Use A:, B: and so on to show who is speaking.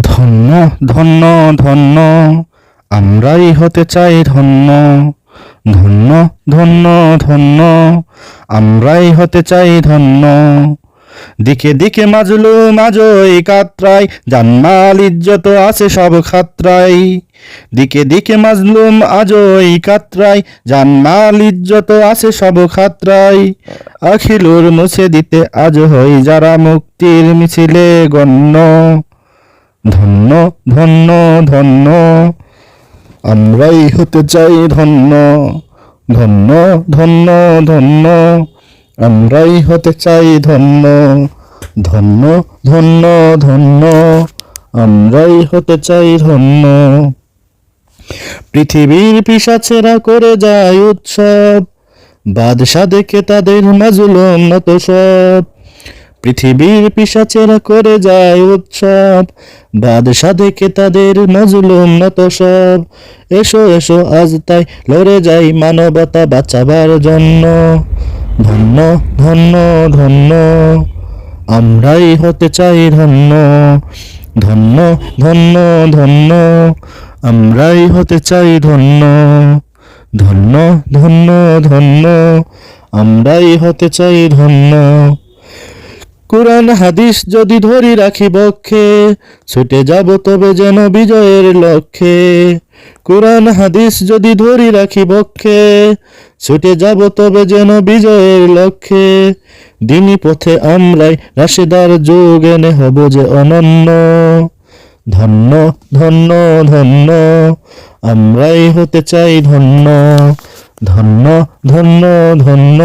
A: ধন্য ধন্য ধন্য আমরাই হতে চাই ধন্য। ধন্য ধন্য ধন্য আমরাই হতে চাই ধন্য। দিকে দিকে মাজলুম আজই কাতরাই, জানমাল ইজ্জত আছে সব খাতরাই। দিকে দিকে মাজলুম আজই কাতরাই, জানমাল ইজ্জত আছে সব খাতরাই। আখিলুর মুছে দিতে আজ হই যারা মুক্তির মিছিলে গণ্য। ধন্য ধন্য ধন্য আমরাই হতে চাই ধন্য। ধন্য ধন্য ধন্য আমরাই হতে চাই ধন্য। ধন্য ধন্য ধন্য আমরাই হতে চাই ধন্য। পৃথিবীর পিশাচেরা করে যায় উৎসব, বাদশা দেখে তাদের মাজলুম নত সব। পৃথিবীর পিশাচেরা করে যায় উৎসব, বাদশা দেখে তাদের মাজলুম নত সব। এসো এসো আজ তাই লড়ে যাই মানবতা বাঁচাবার জন্য। ধন্য ধন্য ধন্য আমরাই হতে চাই ধন্য। ধন্য ধন্য ধন্য আমরাই হতে চাই ধন্য। ধন্য ধন্য ধন্য আমরাই হতে চাই ধন্য। কুরআন হাদিস যদি ধরি রাখি বক্ষে, ছুটে যাব তবে যেন বিজয়ের লক্ষ্যে। কুরআন হাদিস যদি ধরি রাখি বক্ষে, ছুটে যাব তবে যেন বিজয়ের লক্ষ্যে। দিনী পথে আমরাই রাশেদার যুগ এনে হব যে অনন্য। ধন্য ধন্য ধন্য আমরাই হতে চাই ধন্য। ধন্য ধন্য ধন্য